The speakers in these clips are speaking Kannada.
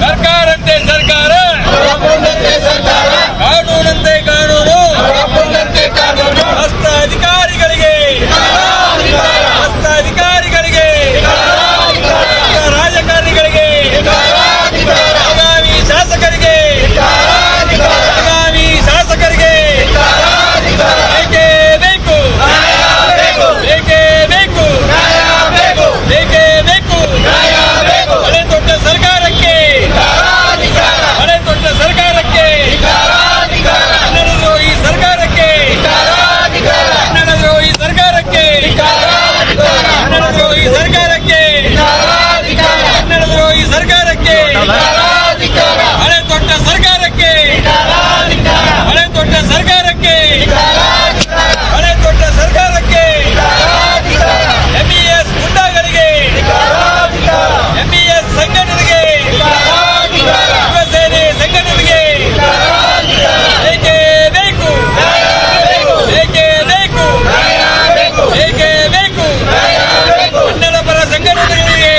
ಸರ್ಕಾರಂತೆ ಸರ್ಕಾರ, ಕಾನೂನಂತೆ ಕಾನೂನು, ಭ್ರಷ್ಟ ಅಧಿಕಾರಿಗಳಿಗೆ, ಭ್ರಷ್ಟ ಅಧಿಕಾರಿಗಳಿಗೆ, ರಾಜಕಾರಣಿಗಳಿಗೆ, ಆಗಾಮಿ ಶಾಸಕರಿಗೆ, ಆಗಾಮಿ ಶಾಸಕರಿಗೆ ಬೇಕೇ ಬೇಕು, ಬೇಕೇ ಬೇಕು, ಬೇಕೇ ಬೇಕು. ಹಳೆ ದೊಡ್ಡ ಸರ್ಕಾರಕ್ಕೆ, ಹಳೆ ದೊಡ್ಡ ಸರ್ಕಾರಕ್ಕೆ, ಕನ್ನಡದ್ರೋಹಿ ಸರ್ಕಾರಕ್ಕೆ, ಕನ್ನಡದ್ರೋಹಿ ಸರ್ಕಾರಕ್ಕೆ, ಕನ್ನಡದ್ರೋಹಿ ಸರ್ಕಾರಕ್ಕೆ, ಕನ್ನಡದ್ರೋಹಿ ಸರ್ಕಾರಕ್ಕೆ, ಹಳೆ ದೊಡ್ಡ ಸರ್ಕಾರಕ್ಕೆ, ಹಳೆ ದೊಡ್ಡ ಸರ್ಕಾರಕ್ಕೆ, ಹಳೆ ದೊಡ್ಡ ಸರ್ಕಾರಕ್ಕೆ, MES ಗುಂಡಾಗಳಿಗೆ, MES ಸಂಘಟನೆಗೆ, ಯುವಸೇನೆ ಸಂಘಟನೆಗೆ ಬೇಕೇ ಬೇಕು, ಬೇಕೇ ಬೇಕು, ಬೇಕೇ ಬೇಕು. ಕನ್ನಡ ಪರ ಸಂಘಟನೆಗಳಿಗೆ,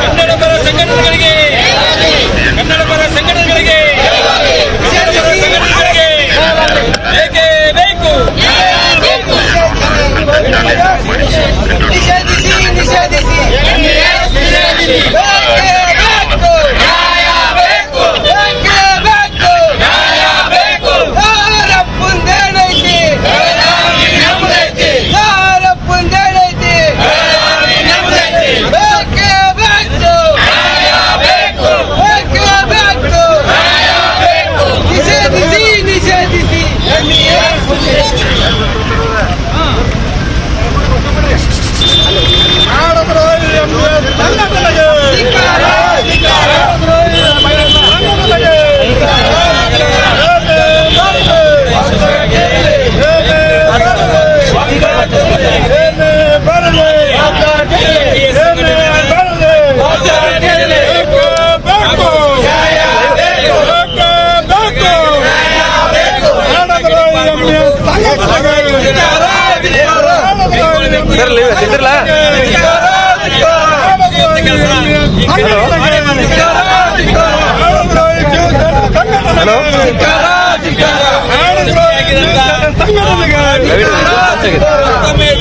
ಕನ್ನಡ ಪರ ಸಂಘಟನೆಗಳಿಗೆ, ಕನ್ನಡ ಪರ ಸಂಘಟನೆಗಳಿಗೆ, ಕನ್ನಡ ಪರ ಸಂಘಟನೆಗಳಿಗೆ ಬೇಕೇ ಬೇಕು. ನಿಷೇಧಿಸಿ ನಿಷೇಧಿಸಿ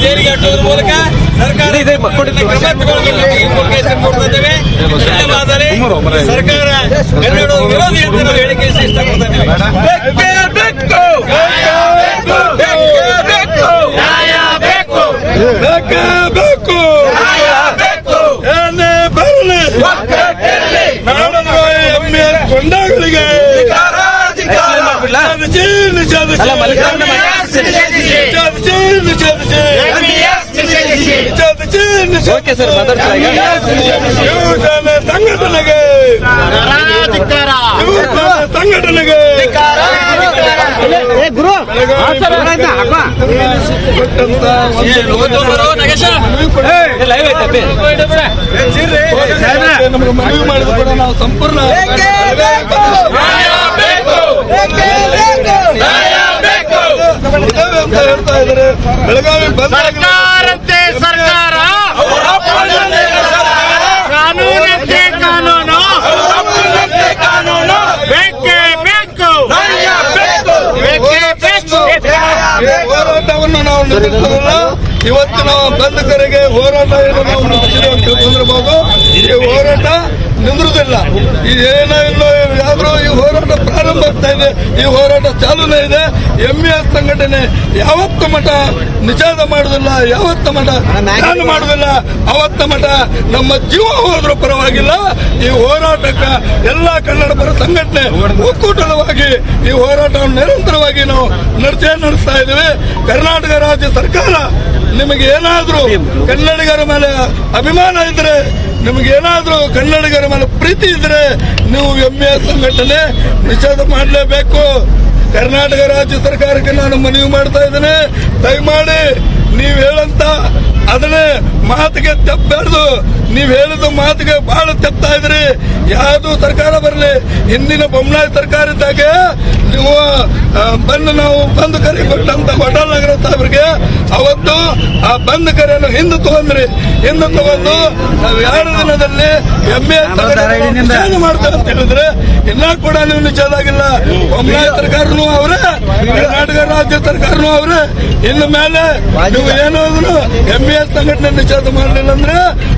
ಜೈಲಿಗೆ ಅಟ್ಟುವುದರ ಮೂಲಕ ಸರ್ಕಾರ ಸರ್ಕಾರ ಕನ್ನಡ ವಿರೋಧಿ ಅಂತ ನಾವು ಹೇಳಿಕೆ ಇಷ್ಟಪಡ್ತಾ ಗೊಂಡಾಗಳಿಗೆ ಓಕೆ ಸರ್, ಸಂಘಟನೆಗೆ ಸಂಘಟನೆಗೆ ನಮಗೆ ಮನವಿ ಮಾಡಿದ ಕೂಡ ನಾವು ಸಂಪೂರ್ಣ ಹೇಳ್ತಾ ಇದ್ದಾರೆ. ಬೆಳಗಾವಿ ಸರ್ಕಾರಂತೆ ಸರ್ಕಾರ, ಕಾನೂನಂತೆ ಕಾನೂನು, ಬೇಕೇ ಬೇಕು, ಬೇಕೇ ಬೇಕು. ಹೋರಾಟವನ್ನು ನಾವು ನಡೆಸೋದಿಲ್ಲ. ಇವತ್ತಿನ ಬಂದ್ ಕರೆಗೆ ಹೋರಾಟ ಏನು ನಾವು ನಡೆಸಿದೆ ಅಂತ ತಿಳ್ಕೊಂಡಿರಬಹುದು. ಈ ಹೋರಾಟ ನಿಂದ್ರುದಿಲ್ಲ. ಇದೇನೋ ಇಲ್ಲೋ ಯಾವ್ದು ಈ ಹೋರಾಟ ಪ್ರಾರಂಭ ಆಗ್ತಾ ಇದೆ. ಈ ಹೋರಾಟ ಚಾಲೂನೇ ಇದೆ. MES ಸಂಘಟನೆ ಯಾವತ್ತ ಮಠ ನಿಷೇಧ ಮಾಡುದಿಲ್ಲ, ಯಾವತ್ತ ಮಠ ಬ್ಯಾನ್ ಮಾಡುದಿಲ್ಲ, ಅವತ್ತ ಮಠ ನಮ್ಮ ಜೀವ ಹೋದ್ರೂ ಪರವಾಗಿಲ್ಲ. ಈ ಹೋರಾಟಕ್ಕೆ ಎಲ್ಲ ಕನ್ನಡ ಪರ ಸಂಘಟನೆ ಒಕ್ಕೂಟವಾಗಿ ಈ ಹೋರಾಟವನ್ನು ನಿರಂತರವಾಗಿ ನಾವು ನಡೆಸ್ತಾ ಇದ್ದೇವೆ. ಕರ್ನಾಟಕ ರಾಜ್ಯ ಸರ್ಕಾರ ನಿಮಗೆ ಏನಾದ್ರೂ ಕನ್ನಡಿಗರ ಮೇಲೆ ಅಭಿಮಾನ ಇದ್ರೆ, ನಿಮಗೇನಾದ್ರೂ ಕನ್ನಡಿಗರ ಮೇಲೆ ಪ್ರೀತಿ ಇದ್ರೆ ನೀವು MES ಸಂಘಟನೆ ನಿಷೇಧ ಮಾಡಲೇಬೇಕು. ಕರ್ನಾಟಕ ರಾಜ್ಯ ಸರ್ಕಾರಕ್ಕೆ ನಾನು ಮನವಿ ಮಾಡ್ತಾ ಇದ್ದೇನೆ, ದಯಮಾಡಿ ನೀವು ಹೇಳಂತ ಅದನ್ನೇ ಮಾತಿಗೆ ತಪ್ಪಬಾರ್ದು. ನೀವು ಹೇಳಿದ ಮಾತಿಗೆ ಬಹಳ ತಪ್ತಾ ಇದ್ರಿ. ಯಾವುದು ಸರ್ಕಾರ ಬರಲಿ, ಹಿಂದಿನ ಬೊಮ್ಮನಾಯಿ ಸರ್ಕಾರ ಇದ್ದಾಗ ನೀವು ನಾವು ಬಂದ್ ಕರೆ ಕೊಟ್ಟಂತ ಹೋಟೆಲ್ ನಗರ ಸಾಹೇಬ್ರಿಗೆ ಅವತ್ತು ಆ ಬಂದ್ ಕರೆಯನ್ನು ಹಿಂದೆ ತಗೊಂಡು ನಾವು 2 ದಿನದಲ್ಲಿ ನಿಷೇಧ ಮಾಡ್ತೇವೆ ಅಂತ ಹೇಳಿದ್ರೆ ಇನ್ನ ಕೂಡ ನೀವು ನಿಷೇಧ ಆಗಿಲ್ಲ. ಬೊಮ್ಮನಾಯಿ ಸರ್ಕಾರನೂ ಅವರೇ, ಕರ್ನಾಟಕ ರಾಜ್ಯ ಸರ್ಕಾರನೂ ಅವರೇ. ಇನ್ನು ಮೇಲೆ ನೀವು ಏನಾದ್ರು MAS ಸಂಘಟನೆ ನಿಷೇಧ ಮಾಡಲಿಲ್ಲ ಅಂದ್ರೆ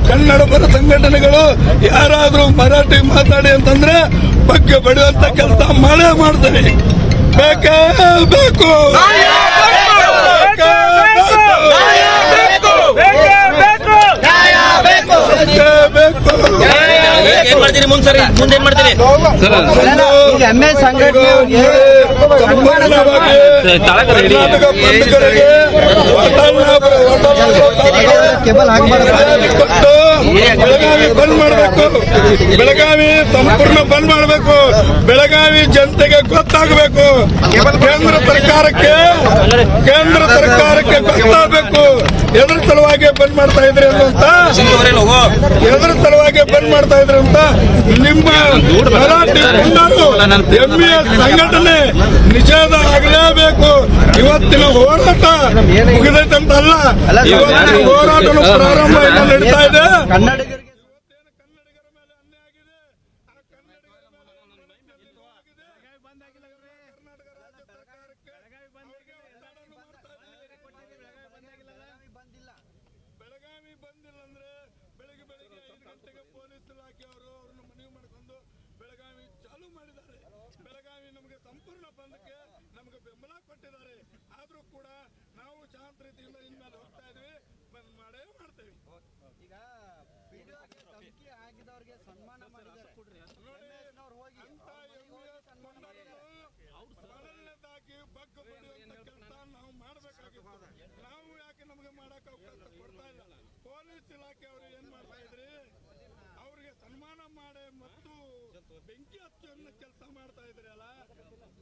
ಕನ್ನಡ ಪರ ಸಂಘಟನೆಗಳು ಯಾರಾದ್ರೂ ಮರಾಠಿ ಮಾತಾಡಿ ಅಂತಂದ್ರೆ ಬಗ್ಗೆ ಬಡಿಯುವಂತ ಕೆಲಸ ಮಾಡೇ ಮಾಡ್ತಾರೆ. ಬೇಕೇ ಬೇಕು, ಏನ್ ಮಾಡ್ತೀರಿ ಮುಂದೇನ್ ಮಾಡ್ತೀರಿ? ಕರ್ನಾಟಕ ಬಂದ್ಗಳಿಗೆ ಬೆಳಗಾವಿ ಬಂದ್ ಮಾಡಬೇಕು, ಬೆಳಗಾವಿ ಸಂಪೂರ್ಣ ಬಂದ್ ಮಾಡಬೇಕು, ಬೆಳಗಾವಿ ಜನತೆಗೆ ಗೊತ್ತಾಗಬೇಕು, ಕೇಂದ್ರ ಸರ್ಕಾರಕ್ಕೆ ಗೊತ್ತಾಗಬೇಕು ಎದ್ರ ಸಲುವಾಗಿ ಬಂದ್ ಮಾಡ್ತಾ ಇದ್ರಿ ಅಂತ, ಎದ್ರ ಸಲುವಾಗಿ ಬಂದ್ ಮಾಡ್ತಾ ಇದ್ರಿ ಅಂತ. ನಿಮ್ಮ ಮರಾಠಿ MAS ಸಂಘಟನೆ ನಿಷೇಧ ಆಗಲೇಬೇಕು. ಇವತ್ತಿನ ಹೋರಾಟ ಮುಗಿದೈತಂತಲ್ಲ, ಇವತ್ತಿನ ಹೋರಾಟನು ಪ್ರಾರಂಭ ಇನ್ನು ನಡೀತಾ ಇದೆ. ಕನ್ನಡಿಗರ ಮೇಲೆ ಅನ್ಯಾಯ ಆಗಿದೆ, ಆ ಕನ್ನಡಿಗರ ಮೇಲೆ ಕರ್ನಾಟಕ ರಾಜ್ಯ ಸರ್ಕಾರಕ್ಕೆ ಬೆಳಗಾವಿ ಬಂದಿಲ್ಲ ಅಂದ್ರೆ ಬೆಳಿಗ್ಗೆ 5 ಗಂಟೆಗೆ ಪೊಲೀಸ್ ಇಲಾಖೆಯವರು ಅವ್ರನ್ನ ಮನವಿ ಮಾಡಿಕೊಂಡು ಬೆಳಗಾವಿ ಚಾಲೂ ಮಾಡಿದ್ದಾರೆ. ಬೆಳಗಾವಿ ನಮಗೆ ಸಂಪೂರ್ಣ ಬಂದಕ್ಕೆ ನಮಗೆ ಬೆಂಬಲ ಕೊಟ್ಟಿದ್ದಾರೆ. ಆದ್ರೂ ಕೂಡ ನಾವು ಶಾಂತ ರೀತಿಯಿಂದ ಇನ್ಮೇಲೆ ಹೋಗ್ತಾ ಇದೀವಿ, ಬಂದ್ ಮಾಡೇ ಮಾಡ್ತೇವೆ. ಈಗ ವಿಡಿಯೋಗೆ ಧಮಕಿ ಹಾಕಿದವ್ರಿಗೆ ಸನ್ಮಾನ ಮಾಡಿದ್ದಾರೆ. ಮೊದಲನೇದಾಗಿ ಬಗ್ಗ ಬಡಿಯುವಂತ ಕೆಲಸ ನಾವು ಮಾಡಬೇಕಾಗಿತ್ತು. ನಾವು ಯಾಕೆ ನಮಗೆ ಮಾಡಕ್ ಅವಕಾಶ ಕೊಡ್ತಾ ಇಲ್ಲ? ಪೊಲೀಸ್ ಇಲಾಖೆಯವರು ಏನ್ ಮಾಡ್ತಾ ಇದ್ರಿ, ಅವ್ರಿಗೆ ಸನ್ಮಾನ ಮಾಡಿ ಮತ್ತು ಬೆಂಕಿ ಹಚ್ಚುವ ಕೆಲಸ ಮಾಡ್ತಾ ಇದ್ರಿ ಅಲ್ಲ.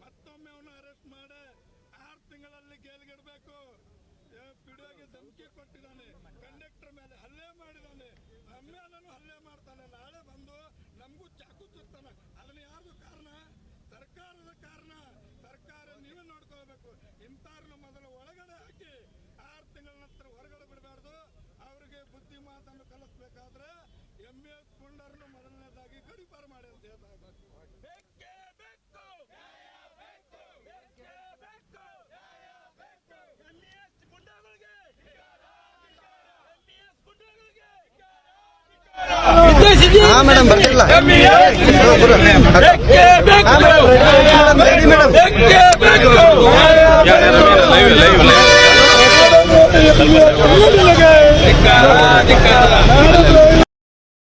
ಮತ್ತೊಮ್ಮೆ ಅವನ್ನ ಅರೆಸ್ಟ್ ಮಾಡಿ 6 ತಿಂಗಳಲ್ಲಿ ಜೈಲಿಗಿಡಬೇಕು. ಪಿಡಿಯೋಗೆ ಧಮಕಿ ಕೊಟ್ಟಿದ್ದಾನೆ, ಕಂಡಕ್ಟರ್ ಮೇಲೆ ಹಲ್ಲೆ ಮಾಡಿದ್ದಾನೆ, ನಮ್ಮ ಮೇಲೂ ಹಲ್ಲೆ ಮಾಡ್ತಾನೆ. ನಾಳೆ ಬಂದು ನಮಗೂ ಚಾಕು ಚುತ್ತಾನೆ. ಅದನ್ನ ಯಾರ್ದು ಕಾರಣ? ಸರ್ಕಾರದ ಕಾರಣ. ಸರ್ಕಾರ ನೀವೇ ನೋಡ್ಕೋಬೇಕು. ಇಂಥವ್ರನ್ನ ಮೊದಲು ಒಳಗಡೆ ಹಾಕಿ 6 ತಿಂಗಳ ನಂತರ ಹೊರಗಡೆ ಬಿಡಬಾರ್ದು. ಅವರಿಗೆ ಬುದ್ಧಿ ಮಾತನ್ನು ಕಲಿಸ್ಬೇಕಾದ್ರೆ MAS ಪುಂಡರನ್ನು ಮೊದಲನೇದಾಗಿ ಗಡಿಪಾರು ಮಾಡಿ ಅಂತ ಹೇಳ್ತಾ ಇದ್ದಾರೆ. ಮೇಡಮ್ ಬರ್ತಿಲ್ಲ ಮೇಡಮ್